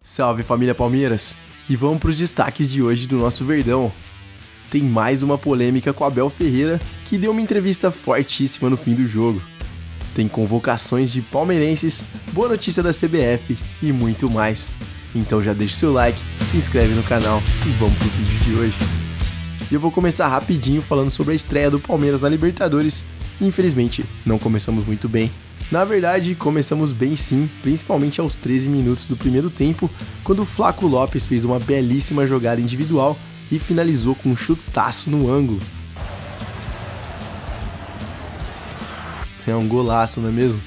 Salve família Palmeiras! E vamos para os destaques de hoje do nosso Verdão. Tem mais uma polêmica com Abel Ferreira, que deu uma entrevista fortíssima no fim do jogo. Tem convocações de palmeirenses, boa notícia da CBF e muito mais. Então já deixa o seu like, se inscreve no canal e vamos pro vídeo de hoje. E eu vou começar rapidinho falando sobre a estreia do Palmeiras na Libertadores. Infelizmente, não começamos muito bem. Na verdade, começamos bem sim, principalmente aos 13 minutos do primeiro tempo, quando o Flaco Lopes fez uma belíssima jogada individual e finalizou com um chutaço no ângulo. É um golaço, não é mesmo?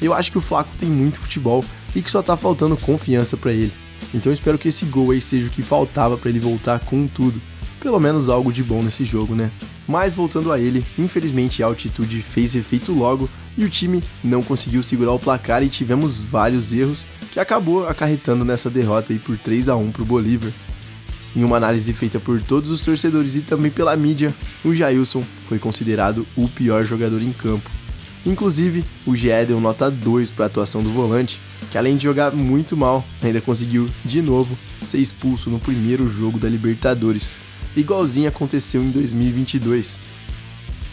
Eu acho que o Flaco tem muito futebol e que só tá faltando confiança pra ele. Então eu espero que esse gol aí seja o que faltava pra ele voltar com tudo. Pelo menos algo de bom nesse jogo, né? Mas voltando a ele, infelizmente a altitude fez efeito logo e o time não conseguiu segurar o placar e tivemos vários erros que acabou acarretando nessa derrota aí por 3-1 pro Bolívar. Em uma análise feita por todos os torcedores e também pela mídia, o Jailson foi considerado o pior jogador em campo. Inclusive, o GE deu nota 2 para a atuação do volante, que além de jogar muito mal, ainda conseguiu, de novo, ser expulso no primeiro jogo da Libertadores. Igualzinho aconteceu em 2022.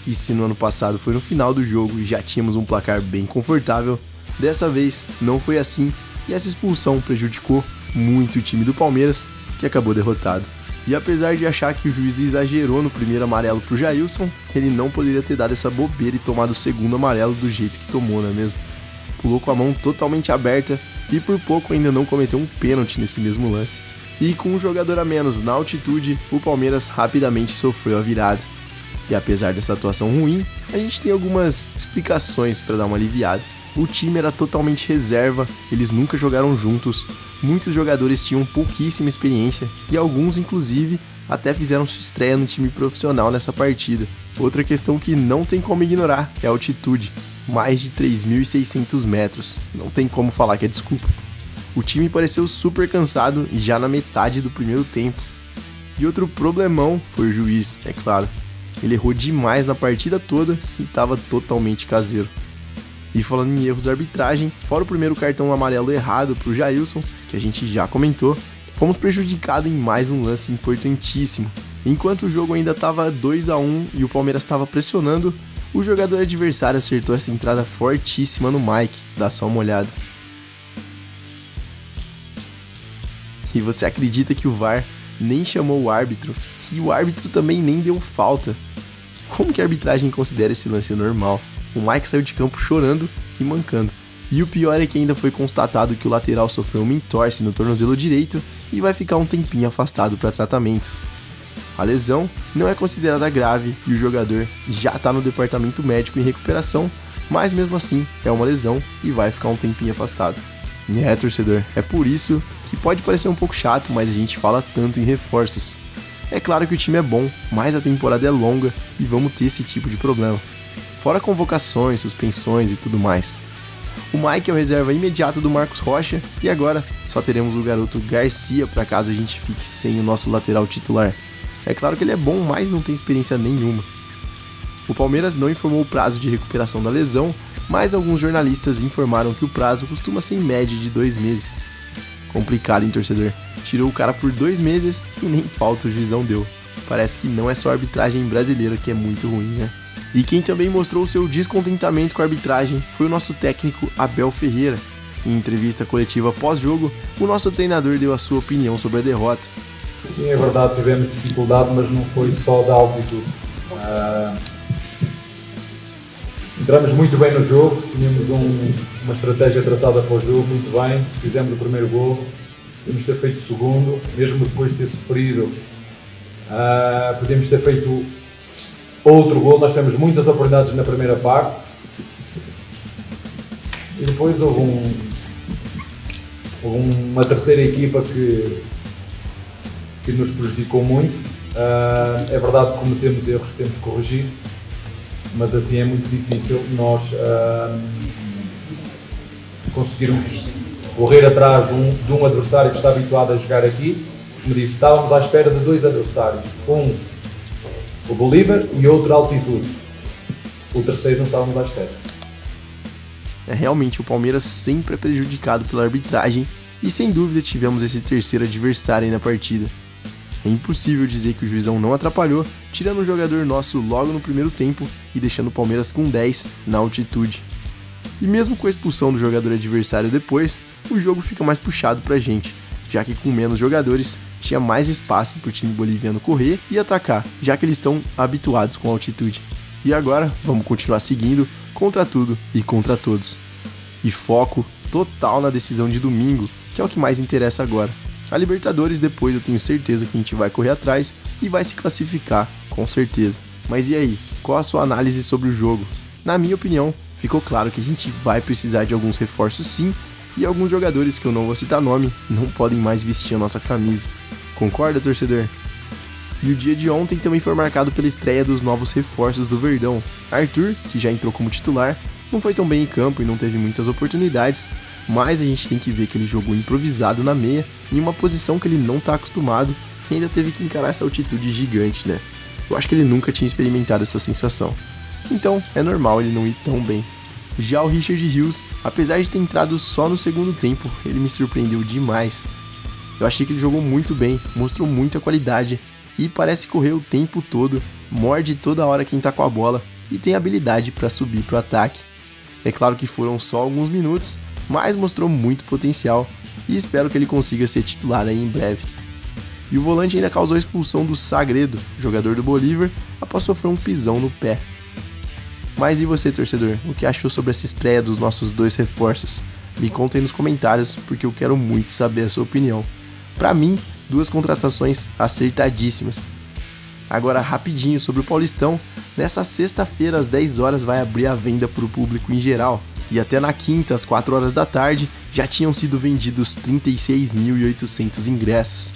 E se no ano passado foi no final do jogo e já tínhamos um placar bem confortável, dessa vez não foi assim e essa expulsão prejudicou muito o time do Palmeiras, que acabou derrotado. E apesar de achar que o juiz exagerou no primeiro amarelo pro Jailson, ele não poderia ter dado essa bobeira e tomado o segundo amarelo do jeito que tomou, não é mesmo? Pulou com a mão totalmente aberta e por pouco ainda não cometeu um pênalti nesse mesmo lance. E com um jogador a menos na altitude, o Palmeiras rapidamente sofreu a virada. E apesar dessa atuação ruim, a gente tem algumas explicações para dar uma aliviada. O time era totalmente reserva, eles nunca jogaram juntos, muitos jogadores tinham pouquíssima experiência e alguns, inclusive, até fizeram sua estreia no time profissional nessa partida. Outra questão que não tem como ignorar é a altitude, mais de 3.600 metros, não tem como falar que é desculpa. O time pareceu super cansado já na metade do primeiro tempo. E outro problemão foi o juiz, é claro. Ele errou demais na partida toda e estava totalmente caseiro. E falando em erros da arbitragem, fora o primeiro cartão amarelo errado para o Jailson, que a gente já comentou, fomos prejudicados em mais um lance importantíssimo. Enquanto o jogo ainda estava 2-1 e o Palmeiras estava pressionando, o jogador adversário acertou essa entrada fortíssima no Mike, dá só uma olhada. E você acredita que o VAR nem chamou o árbitro e o árbitro também nem deu falta? Como que a arbitragem considera esse lance normal? O Mike saiu de campo chorando e mancando. E o pior é que ainda foi constatado que o lateral sofreu uma entorse no tornozelo direito e vai ficar um tempinho afastado para tratamento. A lesão não é considerada grave e o jogador já está no departamento médico em recuperação, mas mesmo assim é uma lesão e vai ficar um tempinho afastado. Torcedor, é por isso que pode parecer um pouco chato, mas a gente fala tanto em reforços. É claro que o time é bom, mas a temporada é longa e vamos ter esse tipo de problema. Fora convocações, suspensões e tudo mais. O Mike é o reserva imediato do Marcos Rocha e agora só teremos o garoto Garcia para caso a gente fique sem o nosso lateral titular. É claro que ele é bom, mas não tem experiência nenhuma. O Palmeiras não informou o prazo de recuperação da lesão, mas alguns jornalistas informaram que o prazo costuma ser em média de 2 meses. Complicado, hein, torcedor? Tirou o cara por 2 meses e nem falta o juizão deu. Parece que não é só a arbitragem brasileira que é muito ruim, né? E quem também mostrou seu descontentamento com a arbitragem foi o nosso técnico Abel Ferreira. Em entrevista coletiva pós-jogo, o nosso treinador deu a sua opinião sobre a derrota. Sim, é verdade, tivemos dificuldade, mas não foi só da altitude. Entramos muito bem no jogo, tínhamos uma estratégia traçada para o jogo, muito bem, fizemos o primeiro gol, podíamos ter feito o segundo, mesmo depois de ter sofrido, podíamos ter feito outro gol. Nós temos muitas oportunidades na primeira parte e depois houve uma terceira equipa que nos prejudicou muito. É verdade que cometemos erros que temos que corrigir, mas assim é muito difícil nós conseguirmos correr atrás de um adversário que está habituado a jogar aqui. Como disse, estávamos à espera de 2 adversários, o Bolívar e outro altitude. O terceiro não estávamos à espera. Realmente o Palmeiras sempre é prejudicado pela arbitragem e sem dúvida tivemos esse terceiro adversário aí na partida. É impossível dizer que o juizão não atrapalhou, tirando um jogador nosso logo no primeiro tempo e deixando o Palmeiras com 10 na altitude. E mesmo com a expulsão do jogador adversário depois, o jogo fica mais puxado pra gente, já que com menos jogadores tinha mais espaço pro time boliviano correr e atacar, já que eles estão habituados com a altitude. E agora vamos continuar seguindo contra tudo e contra todos. E foco total na decisão de domingo, que é o que mais interessa agora. A Libertadores depois eu tenho certeza que a gente vai correr atrás e vai se classificar, com certeza. Mas e aí, qual a sua análise sobre o jogo? Na minha opinião, ficou claro que a gente vai precisar de alguns reforços sim, e alguns jogadores que eu não vou citar nome não podem mais vestir a nossa camisa. Concorda, torcedor? E o dia de ontem também foi marcado pela estreia dos novos reforços do Verdão. Arthur, que já entrou como titular, não foi tão bem em campo e não teve muitas oportunidades, mas a gente tem que ver que ele jogou improvisado na meia, em uma posição que ele não está acostumado e ainda teve que encarar essa altitude gigante, né? Eu acho que ele nunca tinha experimentado essa sensação. Então, é normal ele não ir tão bem. Já o Richard Rios, apesar de ter entrado só no segundo tempo, ele me surpreendeu demais. Eu achei que ele jogou muito bem, mostrou muita qualidade e parece correr o tempo todo, morde toda hora quem tá com a bola e tem habilidade para subir pro ataque. É claro que foram só alguns minutos, mas mostrou muito potencial e espero que ele consiga ser titular aí em breve. E o volante ainda causou a expulsão do Sagredo, jogador do Bolívar, após sofrer um pisão no pé. Mas e você, torcedor? O que achou sobre essa estreia dos nossos dois reforços? Me conta aí nos comentários, porque eu quero muito saber a sua opinião. Pra mim, 2 contratações acertadíssimas. Agora, rapidinho sobre o Paulistão, nessa sexta-feira às 10 horas vai abrir a venda para o público em geral. E até na quinta, às 4 horas da tarde, já tinham sido vendidos 36.800 ingressos.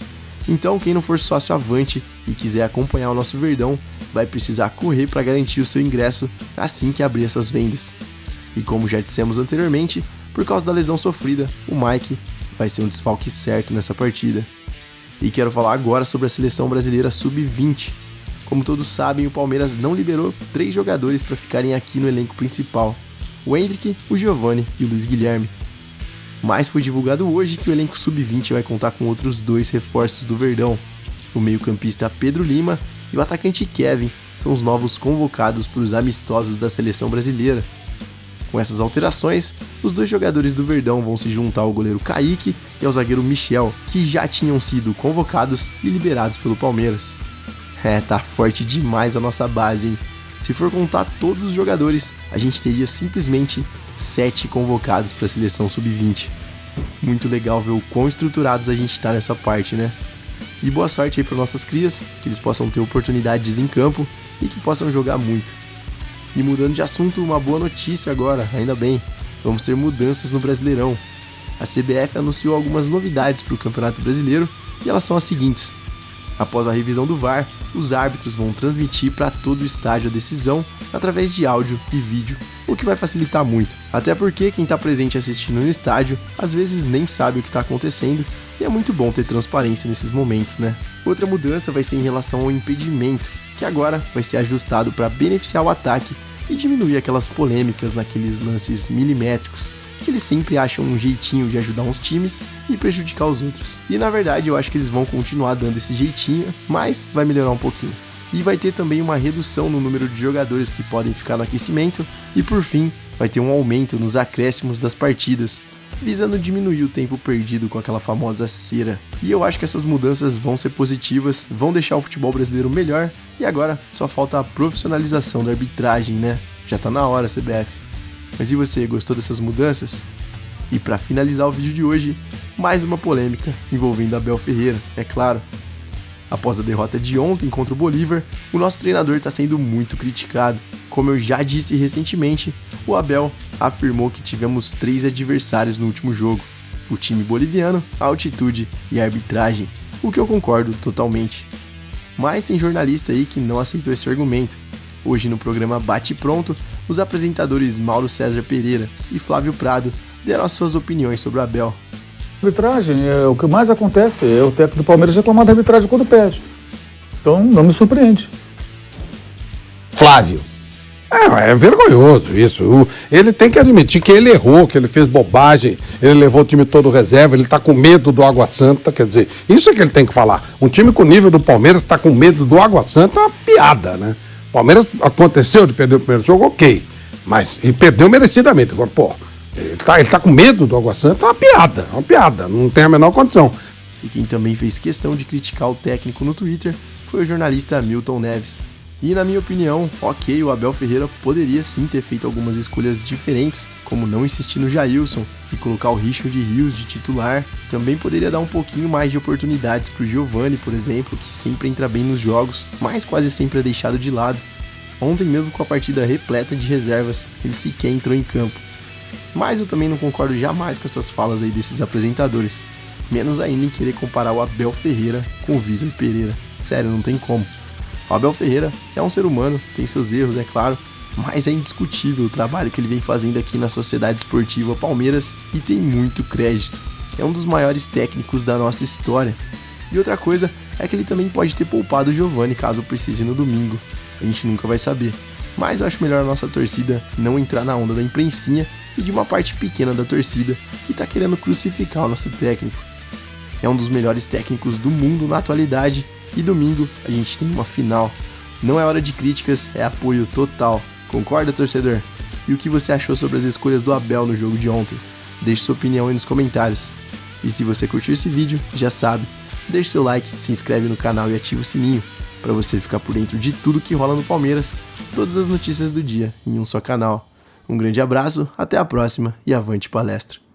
Então, quem não for sócio Avante e quiser acompanhar o nosso Verdão, vai precisar correr para garantir o seu ingresso assim que abrir essas vendas. E como já dissemos anteriormente, por causa da lesão sofrida, o Mike vai ser um desfalque certo nessa partida. E quero falar agora sobre a seleção brasileira sub-20. Como todos sabem, o Palmeiras não liberou 3 jogadores para ficarem aqui no elenco principal: o Hendrick, o Giovani e o Luiz Guilherme. Mas foi divulgado hoje que o elenco sub-20 vai contar com outros 2 reforços do Verdão. O meio-campista Pedro Lima e o atacante Kevin são os novos convocados para os amistosos da seleção brasileira. Com essas alterações, os 2 jogadores do Verdão vão se juntar ao goleiro Kaique e ao zagueiro Michel, que já tinham sido convocados e liberados pelo Palmeiras. Tá forte demais a nossa base, hein? Se for contar todos os jogadores, a gente teria simplesmente 7 convocados para a seleção sub-20. Muito legal ver o quão estruturados a gente tá nessa parte, né? E boa sorte aí para nossas crias, que eles possam ter oportunidades em campo e que possam jogar muito. E mudando de assunto, uma boa notícia agora, ainda bem, vamos ter mudanças no Brasileirão. A CBF anunciou algumas novidades para o Campeonato Brasileiro e elas são as seguintes. Após a revisão do VAR, os árbitros vão transmitir para todo o estádio a decisão através de áudio e vídeo, o que vai facilitar muito. Até porque quem está presente assistindo no estádio às vezes nem sabe o que está acontecendo e é muito bom ter transparência nesses momentos, né? Outra mudança vai ser em relação ao impedimento, que agora vai ser ajustado para beneficiar o ataque e diminuir aquelas polêmicas naqueles lances milimétricos, que eles sempre acham um jeitinho de ajudar uns times e prejudicar os outros. E na verdade eu acho que eles vão continuar dando esse jeitinho, mas vai melhorar um pouquinho. E vai ter também uma redução no número de jogadores que podem ficar no aquecimento e por fim vai ter um aumento nos acréscimos das partidas, visando diminuir o tempo perdido com aquela famosa cera. E eu acho que essas mudanças vão ser positivas, vão deixar o futebol brasileiro melhor e agora só falta a profissionalização da arbitragem, né? Já tá na hora, CBF. Mas e você, gostou dessas mudanças? E para finalizar o vídeo de hoje, mais uma polêmica envolvendo Abel Ferreira, é claro. Após a derrota de ontem contra o Bolívar, o nosso treinador está sendo muito criticado. Como eu já disse recentemente, o Abel afirmou que tivemos 3 adversários no último jogo: o time boliviano, a altitude e a arbitragem, o que eu concordo totalmente. Mas tem jornalista aí que não aceitou esse argumento. Hoje no programa Bate Pronto, os apresentadores Mauro César Pereira e Flávio Prado deram as suas opiniões sobre o Abel. Arbitragem, o que mais acontece é o técnico do Palmeiras reclamar da arbitragem quando perde. Então não me surpreende. Flávio. É vergonhoso isso. Ele tem que admitir que ele errou, que ele fez bobagem, ele levou o time todo reserva, ele tá com medo do Água Santa, quer dizer, isso é que ele tem que falar. Um time com o nível do Palmeiras tá com medo do Água Santa, é uma piada, né? O Palmeiras aconteceu de perder o primeiro jogo, ok, mas e perdeu merecidamente. Agora, pô, ele tá com medo do Água Santa, é uma piada, não tem a menor condição. E quem também fez questão de criticar o técnico no Twitter foi o jornalista Milton Neves. E na minha opinião, ok, o Abel Ferreira poderia sim ter feito algumas escolhas diferentes, como não insistir no Jailson e colocar o Richard Rios de titular. Também poderia dar um pouquinho mais de oportunidades para o Giovani, por exemplo, que sempre entra bem nos jogos, mas quase sempre é deixado de lado. Ontem mesmo, com a partida repleta de reservas, ele sequer entrou em campo. Mas eu também não concordo jamais com essas falas aí desses apresentadores, menos ainda em querer comparar o Abel Ferreira com o Vitor Pereira. Sério, não tem como. O Abel Ferreira é um ser humano, tem seus erros, é claro, mas é indiscutível o trabalho que ele vem fazendo aqui na Sociedade Esportiva Palmeiras e tem muito crédito. É um dos maiores técnicos da nossa história. E outra coisa é que ele também pode ter poupado o Giovani caso precise no domingo. A gente nunca vai saber. Mas eu acho melhor a nossa torcida não entrar na onda da imprensinha e de uma parte pequena da torcida que tá querendo crucificar o nosso técnico. É um dos melhores técnicos do mundo na atualidade. E domingo a gente tem uma final. Não é hora de críticas, é apoio total. Concorda, torcedor? E o que você achou sobre as escolhas do Abel no jogo de ontem? Deixe sua opinião aí nos comentários. E se você curtiu esse vídeo, já sabe, deixe seu like, se inscreve no canal e ativa o sininho para você ficar por dentro de tudo que rola no Palmeiras, todas as notícias do dia em um só canal. Um grande abraço, até a próxima e avante palestra!